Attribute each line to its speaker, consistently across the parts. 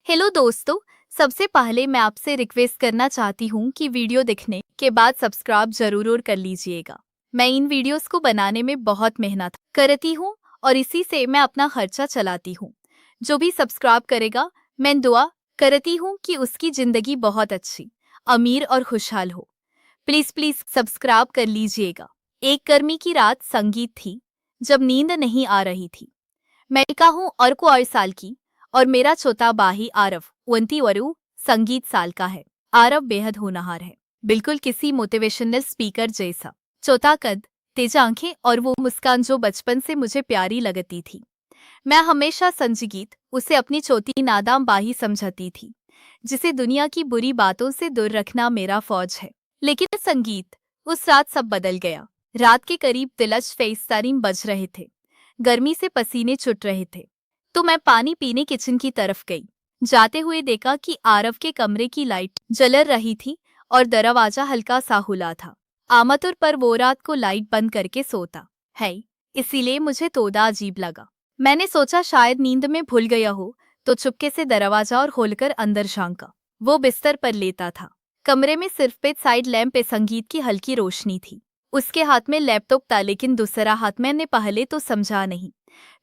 Speaker 1: Hello दोस्तों। सबसे पहले मैं आपसे रिक्वेस्ट करना चाहती हूँ कि वीडियो देखने के बाद सब्सक्राइब जरूर कर लीजिएगा। मैं इन वीडियोस को बनाने में बहुत मेहनत करती हूँ और इसी से मैं अपना खर्चा चलाती हूँ। जो भी सब्सक्राइब करेगा, मैं दुआ करती हूँ कि उसकी जिंदगी बहुत अच्छी, अमीर और खुशहाल हो। प्लीज प्लीज सब्सक्राइब कर लीजिएगा। एक गर्मी की रात संगीत थी, जब नींद नहीं आ रही थी। मैं का हूँ और को 8 साल की, और मेरा छोटा भाई आरव 29 संगीत साल का है। आरव बेहद होनहार है, बिल्कुल किसी मोटिवेशनल स्पीकर जैसा। छोटा कद, तेज आंखें और वो मुस्कान जो बचपन से मुझे प्यारी लगती थी। मैं हमेशा संजीत उसे अपनी छोटी नादाम बाही समझती थी, जिसे दुनिया की बुरी बातों से दूर रखना मेरा फौज है। लेकिन संगीत, उस रात सब बदल गया। रात के करीब तिलच फेस्तारीम बज रहे थे, गर्मी से पसीने छूट रहे थे। तो मैं पानी पीने किचन की तरफ गई। जाते हुए देखा कि आरव के कमरे की लाइट जल रही थी और दरवाजा हल्का सा खुला था। आमतौर पर वो रात को लाइट बंद करके सोता है, इसीलिए मुझे थोड़ा अजीब लगा। मैंने सोचा शायद नींद में भूल गया हो, तो चुपके से दरवाजा और खोलकर अंदर झांका। वो बिस्तर पर लेटा था। कमरे में सिर्फ पे साइड लैंप पे संगीत की हल्की रोशनी थी। उसके हाथ में लैपटॉप था, लेकिन दूसरा हाथ मैंने पहले तो समझा नहीं।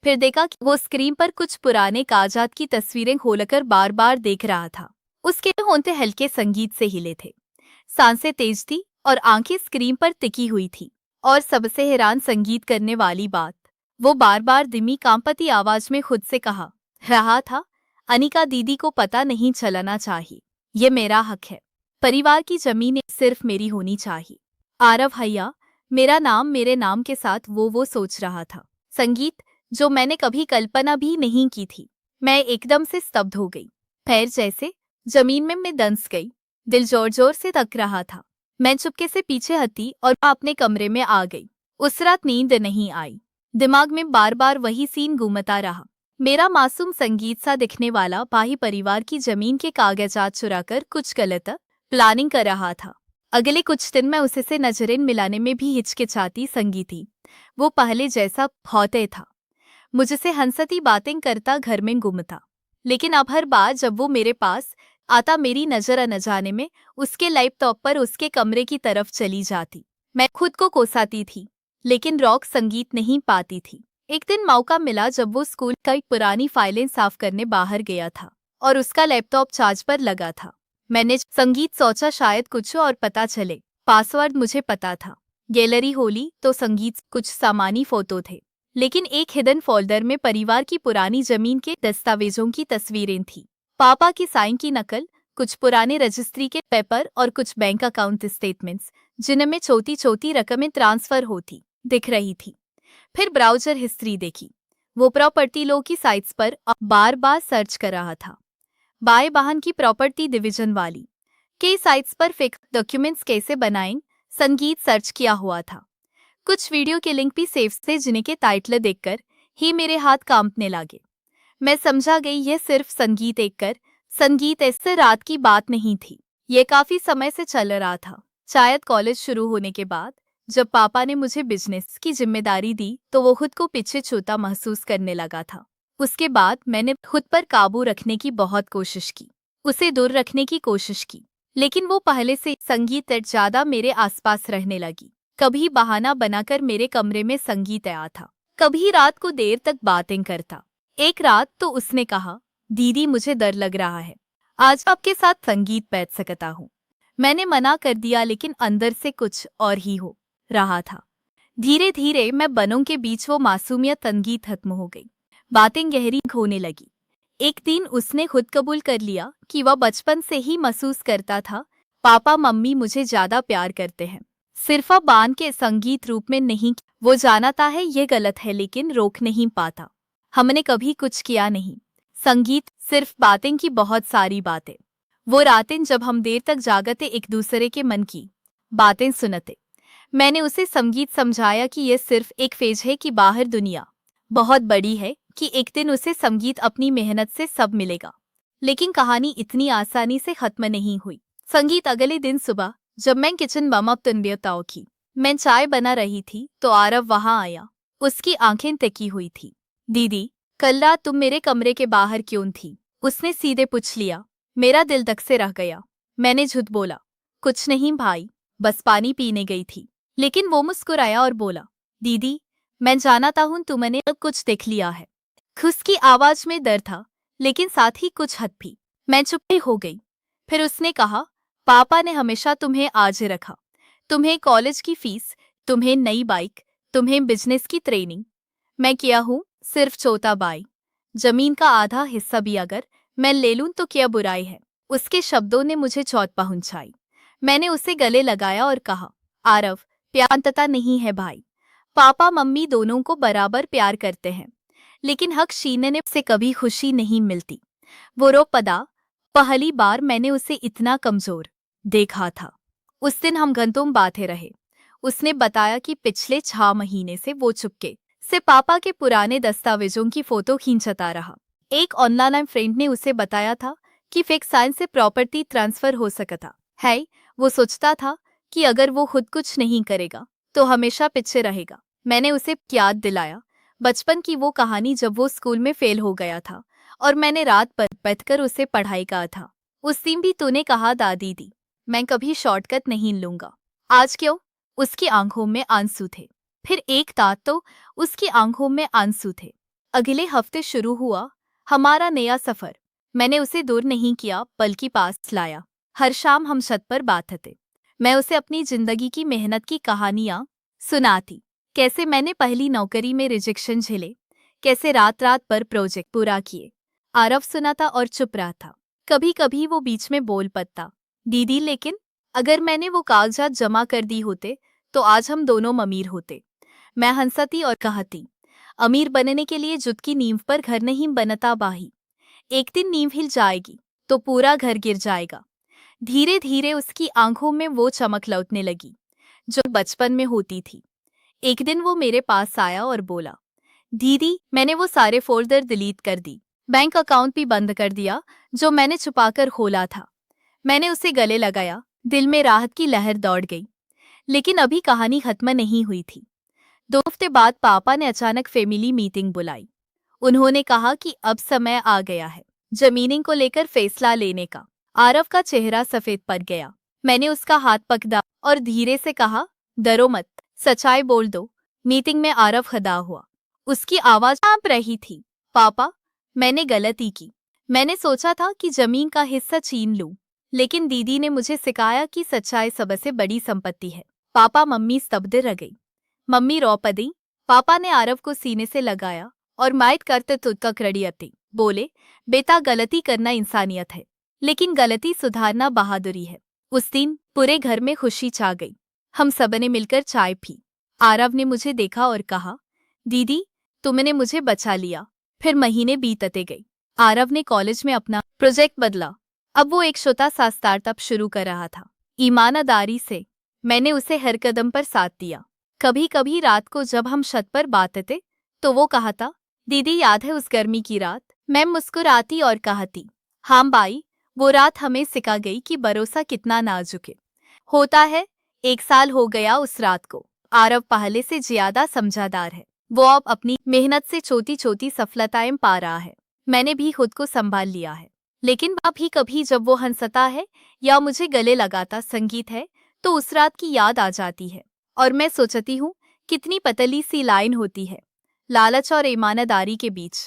Speaker 1: फिर देखा कि वो स्क्रीन पर कुछ पुराने कागजात की तस्वीरें खोलकर बार बार देख रहा था। उसके होंठे हल्के संगीत से हिले थे, सांसें तेज थी और आंखें स्क्रीन पर टिकी हुई थी। और सबसे हैरान संगीत करने वाली बात, वो बार बार धीमी कांपती आवाज में खुद से कहा रहा था, अनिका दीदी को पता नहीं चलना चाहिए, ये मेरा हक है। परिवार की जमीन सिर्फ मेरी होनी चाहिए। आरव भैया, मेरा नाम मेरे नाम के साथ वो सोच रहा था। संगीत, जो मैंने कभी कल्पना भी नहीं की थी। मैं एकदम से स्तब्ध हो गई। पैर जैसे जमीन में मैं दंस गई। दिल जोर जोर से धक रहा था। मैं चुपके से पीछे हटी और अपने कमरे में आ गई। उस रात नींद नहीं आई। दिमाग में बार बार वही सीन घूमता रहा। मेरा मासूम संगीत सा दिखने वाला भाई परिवार की जमीन के कागजात चुराकर कुछ गलत प्लानिंग कर रहा था। अगले कुछ दिन मैं उसे से नजरें मिलाने में भी हिचकिचाती संगी थी। वो पहले जैसा भौते था, मुझसे हंसती बातें करता, घर में घूमता। लेकिन अब हर बार जब वो मेरे पास आता, मेरी नजर अनजाने में उसके लैपटॉप पर उसके कमरे की तरफ चली जाती। मैं खुद को कोसाती थी, लेकिन रॉक संगीत नहीं पाती थी। एक दिन मौका मिला जब वो स्कूल की पुरानी फाइलें साफ करने बाहर गया था और उसका लैपटॉप चार्ज पर लगा था। मैंने संगीत सोचा शायद कुछ और पता चले। पासवर्ड मुझे पता था। गैलरी होली तो संगीत कुछ सामान्य फोटो थे, लेकिन एक हिडन फोल्डर में परिवार की पुरानी जमीन के दस्तावेजों की तस्वीरें थी। पापा की साइन की नकल, कुछ पुराने रजिस्ट्री के पेपर और कुछ बैंक अकाउंट स्टेटमेंट्स, जिनमें छोटी छोटी रकमें ट्रांसफर होती दिख रही थी। फिर ब्राउजर हिस्ट्री देखी। वो प्रॉपर्टी लॉ की साइट्स पर बार बार सर्च कर रहा था। बाएं बहन की प्रॉपर्टी डिवीजन वाली कई साइट्स पर फेक डॉक्यूमेंट्स कैसे बनाएं, संगीत सर्च किया हुआ था। कुछ वीडियो के लिंक भी सेव थे, जिनके टाइटल देखकर ही मेरे हाथ कांपने लगे। मैं समझा गई यह सिर्फ संगीत ऐसे रात की बात नहीं थी। ये काफी समय से चल रहा था। शायद कॉलेज शुरू होने के बाद जब पापा ने मुझे बिजनेस की जिम्मेदारी दी, तो वो खुद को पीछे छूटा महसूस करने लगा था। उसके बाद मैंने खुद पर काबू रखने की बहुत कोशिश की, उसे दूर रखने की कोशिश की, लेकिन वो पहले से संगीत ज्यादा मेरे आसपास रहने लगी। कभी बहाना बनाकर मेरे कमरे में संगीत आया था, कभी रात को देर तक बातें करता। एक रात तो उसने कहा, दीदी मुझे डर लग रहा है, आज आपके साथ संगीत बैठ सकता हूँ। मैंने मना कर दिया, लेकिन अंदर से कुछ और ही हो रहा था। धीरे धीरे मैं बनों के बीच वो मासूमियत संगीत खत्म हो गई। बातें गहरी होने लगी। एक दिन उसने खुद कबूल कर लिया कि वह बचपन से ही महसूस करता था, पापा मम्मी मुझे ज्यादा प्यार करते हैं, सिर्फ बान के संगीत रूप में नहीं। वो जानता है ये गलत है, लेकिन रोक नहीं पाता। हमने कभी कुछ किया नहीं। संगीत सिर्फ बातें की बहुत सारी बातें। वो रातें जब हम देर तक जागते, एक दूसरे के मन की बातें सुनते। मैंने उसे संगीत समझाया कि यह सिर्फ एक फेज है, कि बाहर दुनिया बहुत बड़ी है, कि एक दिन उसे संगीत अपनी मेहनत से सब मिलेगा। लेकिन कहानी इतनी आसानी से खत्म नहीं हुई। संगीत अगले दिन सुबह जब मैं किचन ममताओ की मैं चाय बना रही थी, तो आरव वहां आया। उसकी आंखें तकी हुई थी। दीदी, कल रात तुम मेरे कमरे के बाहर क्यों थी? उसने सीधे पूछ लिया। मेरा दिल धक से रह गया। मैंने झूठ बोला, कुछ नहीं भाई, बस पानी पीने गई थी। लेकिन वो मुस्कुराया और बोला, दीदी मैं जानता हूं तुमने अब कुछ देख लिया है। उसकी आवाज में डर था, लेकिन साथ ही कुछ हद भी। मैं चुप हो गई। फिर उसने कहा, पापा ने हमेशा तुम्हें आज रखा, तुम्हें कॉलेज की फीस, तुम्हें नई बाइक, तुम्हें बिजनेस की ट्रेनिंग। मैं किया हूँ सिर्फ छोटा भाई। जमीन का आधा हिस्सा भी अगर मैं ले लूं तो क्या बुराई है। उसके शब्दों ने मुझे चोट पहुंचाई। मैंने उसे गले लगाया और कहा, आरव, प्यार अंतता नहीं है भाई। पापा मम्मी दोनों को बराबर प्यार करते हैं, लेकिन हक छीनने से कभी खुशी नहीं मिलती। वो रो पड़ा। पहली बार मैंने उसे इतना कमजोर देखा था। उस दिन हम घंटों बातें रहे। उसने बताया कि पिछले 6 महीने से वो चुपके से पापा के पुराने दस्तावेजों की फोटो खींचता रहा। एक ऑनलाइन फ्रेंड ने उसे बताया था कि फेक साइन से प्रॉपर्टी ट्रांसफर हो सकता है। वो सोचता था कि अगर वो खुद कुछ नहीं करेगा तो हमेशा पीछे रहेगा। मैंने उसे याद दिलाया बचपन की वो कहानी जब वो स्कूल में फेल हो गया था और मैंने रात पर बैठकर उसे पढ़ाई कहा था। उस दिन भी तूने कहा, दादी दी मैं कभी शॉर्टकट नहीं लूंगा। आज क्यों? उसकी आंखों में आंसू थे। फिर एक तात तो उसकी आंखों में आंसू थे। अगले हफ्ते शुरू हुआ हमारा नया सफर। मैंने उसे दूर नहीं किया बल्कि पास लाया। हर शाम हम छत पर बातें। मैं उसे अपनी जिंदगी की मेहनत की कहानियां सुनाती। कैसे मैंने पहली नौकरी में रिजेक्शन झेले, कैसे रात रात पर प्रोजेक्ट पूरा किए। आरव सुना था और चुप रहा था। कभी कभी वो बीच में बोल पड़ता, दीदी लेकिन अगर मैंने वो कागजात जमा कर दी होते तो आज हम दोनों अमीर होते। मैं हंसती और कहती, अमीर बनने के लिए जुट की नींव पर घर नहीं बनता भाई। एक दिन नींव हिल जाएगी तो पूरा घर गिर जाएगा। धीरे धीरे उसकी आंखों में वो चमक लौटने लगी जो बचपन में होती थी। एक दिन वो मेरे पास आया और बोला, दीदी मैंने वो सारे फोल्डर डिलीट कर दी, बैंक अकाउंट भी बंद कर दिया जो मैंने छुपाकर खोला था। मैंने उसे गले लगाया। दिल में राहत की लहर दौड़ गई। लेकिन अभी कहानी खत्म नहीं हुई थी। 2 हफ्ते बाद पापा ने अचानक फैमिली मीटिंग बुलाई। उन्होंने कहा कि अब समय आ गया है जमीन को लेकर फैसला लेने का। आरव का चेहरा सफेद पड़ गया। मैंने उसका हाथ पकड़ा और धीरे से कहा, डरो मत, सच्चाई बोल दो। मीटिंग में आरव खड़ा हुआ। उसकी आवाज कांप रही थी। पापा, मैंने गलती की। मैंने सोचा था कि जमीन का हिस्सा छीन लूं, लेकिन दीदी ने मुझे सिखाया कि सच्चाई सबसे बड़ी संपत्ति है। पापा मम्मी स्तब्ध रह गई। मम्मी रो पड़ी। पापा ने आरव को सीने से लगाया और माइट करते तुतका कड़ियती बोले, बेटा गलती करना इंसानियत है, लेकिन गलती सुधारना बहादुरी है। उस दिन पूरे घर में खुशी छा गई। हम सबने मिलकर चाय पी। आरव ने मुझे देखा और कहा, दीदी तुमने मुझे बचा लिया। फिर महीने बीतते गए। आरव ने कॉलेज में अपना प्रोजेक्ट बदला। अब वो एक छोटा सा स्टार्टअप शुरू कर रहा था। ईमानदारी से मैंने उसे हर कदम पर साथ दिया। कभी कभी रात को जब हम छत पर बातें तो वो कहता, दीदी याद है उस गर्मी की रात? मैं मुस्कुराती और कहती, हाँ भाई, वो रात हमें सिखा गई कि भरोसा कितना नाजुक होता है। 1 साल हो गया उस रात को। आरव पहले से ज्यादा समझदार है। वो अब अपनी मेहनत से छोटी छोटी सफलताएं पा रहा है। मैंने भी खुद को संभाल लिया है। लेकिन अभी कभी जब वो हंसता है या मुझे गले लगाता संगीत है तो उस रात की याद आ जाती है और मैं सोचती हूँ कितनी पतली सी लाइन होती है लालच और ईमानदारी के बीच।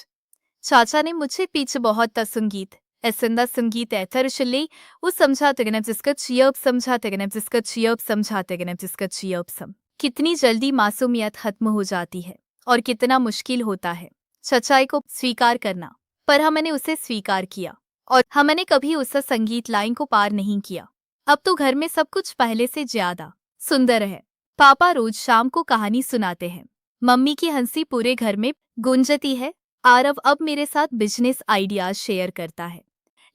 Speaker 1: चाचा ने मुझे पीछे बहुत संगीत ऐसा संगीत ऐतरशली उस समझाते गए जिसका चियब समझाते गए जिसका चियब समझाते गए जिसका चियब सम। कितनी जल्दी मासूमियत खत्म हो जाती है और कितना मुश्किल होता है सच्चाई को स्वीकार करना। पर हमने उसे स्वीकार किया और हमने कभी उस संगीत लाइन को पार नहीं किया। अब तो घर में सब कुछ पहले से ज्यादा सुंदर है। पापा रोज शाम को कहानी सुनाते हैं। मम्मी की हंसी पूरे घर में गूंजती है। आरव अब मेरे साथ बिजनेस आइडियाज शेयर करता है,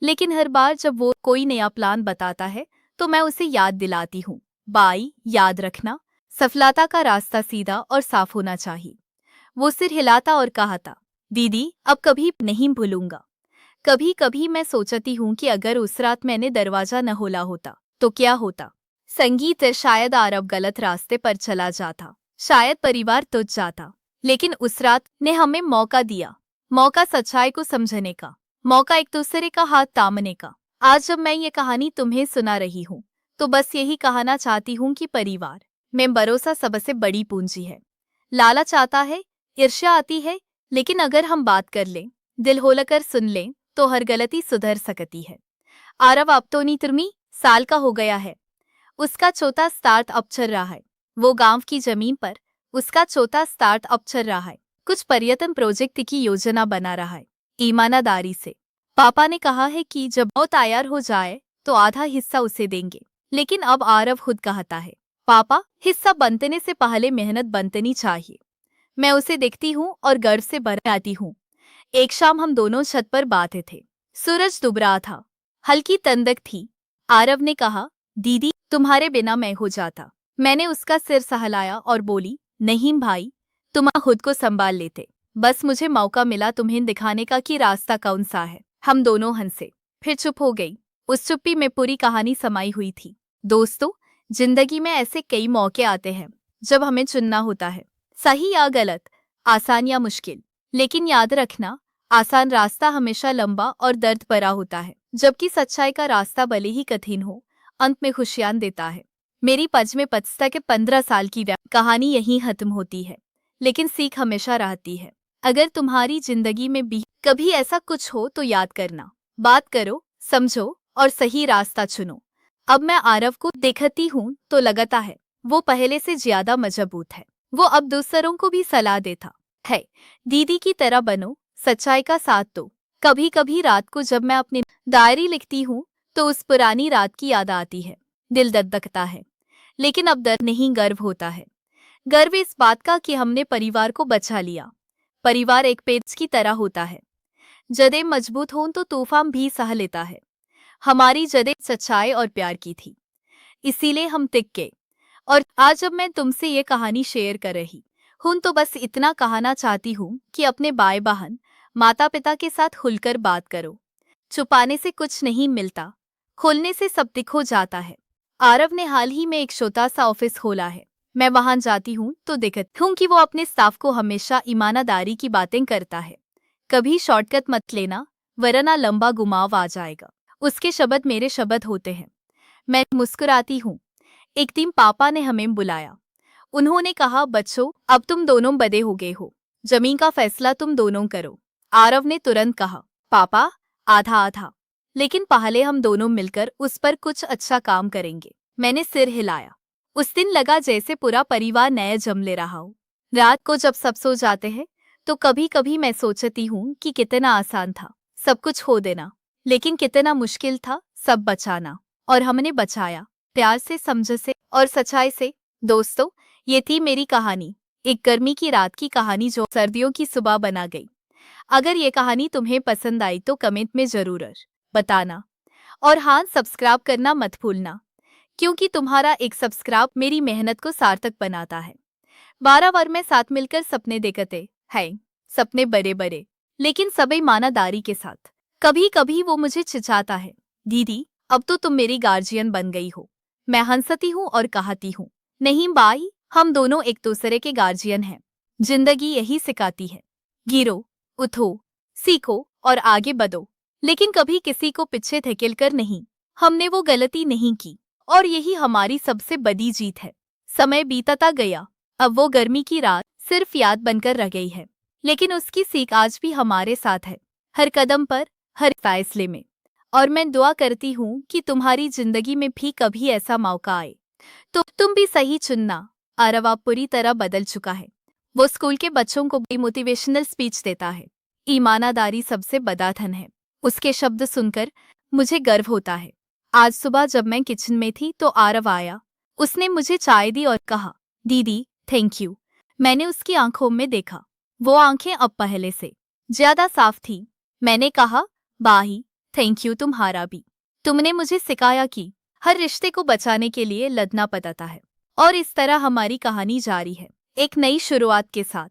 Speaker 1: लेकिन हर बार जब वो कोई नया प्लान बताता है तो मैं उसे याद दिलाती हूँ, बाई याद रखना, सफलता का रास्ता सीधा और साफ होना चाहिए। वो सिर हिलाता और कहता, दीदी अब कभी नहीं भूलूंगा। कभी कभी मैं सोचती हूँ कि अगर उस रात मैंने दरवाजा न खोला होता तो क्या होता। संगीत शायद आरव गलत रास्ते पर चला जाता, शायद परिवार टूट जाता, लेकिन उस रात ने हमें मौका दिया, मौका सच्चाई को समझने का, मौका एक दूसरे का हाथ थामने का। आज जब मैं ये कहानी तुम्हें सुना रही हूँ तो बस यही कहना चाहती हूँ कि परिवार में भरोसा सबसे बड़ी पूंजी है। लालच आता है, ईर्ष्या आती है, लेकिन अगर हम बात कर लें, दिल खोलकर सुन लें तो हर गलती सुधर सकती है। आरव अब तो 19 साल का हो गया है। उसका चौथा स्टार्टअप चल रहा है। वो गांव की जमीन पर उसका चौथा स्टार्टअप चल रहा है। कुछ पर्यटन प्रोजेक्ट की योजना बना रहा है, ईमानदारी से। पापा ने कहा है कि जब वो तैयार हो जाए तो आधा हिस्सा उसे देंगे। लेकिन अब आरव खुद कहता है, पापा, हिस्सा बनने से पहले मेहनत बनतनी चाहिए। मैं उसे देखती हूँ और गर्व से भर आती हूँ। एक शाम हम दोनों छत पर बातें थे। सूरज डूब रहा था, हल्की ठंडक थी। आरव ने कहा, दीदी, तुम्हारे बिना मैं हो जाता। मैंने उसका सिर सहलाया और बोली, नहीं भाई, तुम खुद को संभाल लेते। बस मुझे मौका मिला तुम्हें दिखाने का कि रास्ता कौन सा है। हम दोनों हंसे, फिर चुप हो गई। उस चुप्पी में पूरी कहानी समाई हुई थी। दोस्तों, जिंदगी में ऐसे कई मौके आते हैं जब हमें चुनना होता है, सही या गलत, आसान या मुश्किल। लेकिन याद रखना, आसान रास्ता हमेशा लंबा और दर्द भरा होता है, जबकि सच्चाई का रास्ता भले ही कठिन हो, अंत में खुशियां देता है। मेरी पज में पचता के 15 साल की कहानी यहीं खत्म होती है, लेकिन सीख हमेशा रहती है। अगर तुम्हारी जिंदगी में भी कभी ऐसा कुछ हो तो याद करना, बात करो, समझो और सही रास्ता चुनो। अब मैं आरव को देखती हूँ तो लगता है वो पहले से ज्यादा मजबूत है। वो अब दूसरों को भी सलाह देता है, दीदी की तरह बनो, सच्चाई का साथ दो। कभी कभी रात को जब मैं अपनी डायरी लिखती हूँ तो उस पुरानी रात की याद आती है। दिल धड़कता है, लेकिन अब डर नहीं, गर्व होता है। गर्व इस बात का कि हमने परिवार को बचा लिया। परिवार एक पेड़ की तरह होता है, जड़ें मजबूत हों तो तूफान भी सह लेता है। हमारी जड़ें सच्चाई और प्यार की थी, इसीलिए हम टिक गए। और आज जब मैं तुमसे ये कहानी शेयर कर रही हूं तो बस इतना कहना चाहती हूँ कि अपने भाई बहन, माता पिता के साथ खुलकर बात करो। छुपाने से कुछ नहीं मिलता, खोलने से सब दिख हो जाता है। आरव ने हाल ही में एक छोटा सा ऑफिस खोला है। मैं वहां जाती हूँ तो देखती हूँ कि वो अपने स्टाफ को हमेशा ईमानदारी की बातें करता है। कभी शॉर्टकट मत लेना, वरना लंबा घुमाव आ जाएगा। उसके शब्द मेरे शब्द होते हैं। मैं मुस्कुराती हूँ। एक दिन पापा ने हमें बुलाया। उन्होंने कहा, बच्चों, अब तुम दोनों बड़े हो गए हो, जमीन का फैसला तुम दोनों करो। आरव ने तुरंत कहा, पापा, आधा आधा, लेकिन पहले हम दोनों मिलकर उस पर कुछ अच्छा काम करेंगे। मैंने सिर हिलाया। उस दिन लगा जैसे पूरा परिवार नया जम ले रहा हो। रात को जब सब सो जाते हैं तो कभी कभी मैं सोचती हूँ कि कितना आसान था सब कुछ खो देना, लेकिन कितना मुश्किल था सब बचाना। और हमने बचाया, प्यार से, समझ से और सच्चाई से। दोस्तों, ये थी मेरी कहानी, एक गर्मी की रात की कहानी जो सर्दियों की सुबह बना गई। अगर ये कहानी तुम्हें पसंद आई तो कमेंट में जरूर बताना। और हाँ, सब्सक्राइब करना मत भूलना, क्योंकि तुम्हारा एक सब्सक्राइब मेरी मेहनत को सार्थक बनाता है। 12 बार में साथ मिलकर सपने देखते हैं, सपने बड़े बड़े, लेकिन सब ईमानदारी के साथ। कभी कभी वो मुझे चिढ़ाता है, दीदी, अब तो तुम मेरी गार्जियन बन गई हो। मैं हंसती हूँ और कहती हूँ, नहीं भाई, हम दोनों एक दूसरे के गार्जियन हैं। जिंदगी यही सिखाती है, गिरो, उठो, सीखो और आगे बढ़ो, लेकिन कभी किसी को पीछे धकेल कर नहीं। हमने वो गलती नहीं की और यही हमारी सबसे बड़ी जीत है। समय बीतता गया, अब वो गर्मी की रात सिर्फ याद बनकर रह गई है, लेकिन उसकी सीख आज भी हमारे साथ है, हर कदम पर, हर फैसले में। और मैं दुआ करती हूँ कि तुम्हारी जिंदगी में भी कभी ऐसा मौका आए तो तुम भी सही चुनना। आरव अब पूरी तरह बदल चुका है। वो स्कूल के बच्चों को भी मोटिवेशनल स्पीच देता है। ईमानदारी सबसे बड़ा धन है। उसके शब्द सुनकर मुझे गर्व होता है। आज सुबह जब मैं किचन में थी तो आरव आया। उसने मुझे चाय दी और कहा, दीदी, थैंक यू। मैंने उसकी आंखों में देखा, वो आंखें अब पहले से ज्यादा साफ थी। मैंने कहा, बाही, थैंक यू तुम्हारा भी। तुमने मुझे सिखाया कि हर रिश्ते को बचाने के लिए लड़ना पड़ता है। और इस तरह हमारी कहानी जारी है, एक नई शुरुआत के साथ,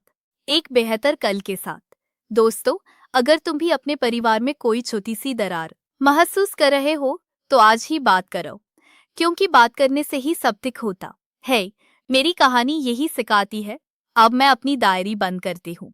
Speaker 1: एक बेहतर कल के साथ। दोस्तों, अगर तुम भी अपने परिवार में कोई छोटी सी दरार महसूस कर रहे हो तो आज ही बात करो, क्योंकि बात करने से ही सब ठीक होता है। मेरी कहानी यही सिखाती है। अब मैं अपनी डायरी बंद करती हूँ,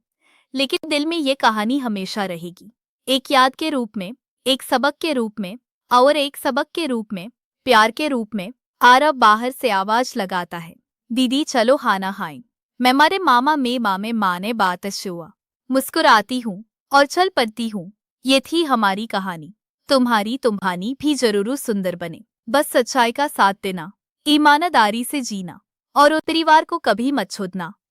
Speaker 1: लेकिन दिल में ये कहानी हमेशा रहेगी। एक याद के रूप में, एक सबक के रूप में और एक सबक के रूप में, प्यार के रूप में। आरब बाहर से आवाज लगाता है, दीदी चलो खाना खाएं। मैं मारे मामा में मामे माने बात हुआ। मुस्कुराती हूँ और चल पड़ती हूँ। ये थी हमारी कहानी। तुम्हारी तुम्हारी भी जरूर सुंदर बने। बस सच्चाई का साथ देना, ईमानदारी से जीना और परिवार को कभी मत छोड़ना।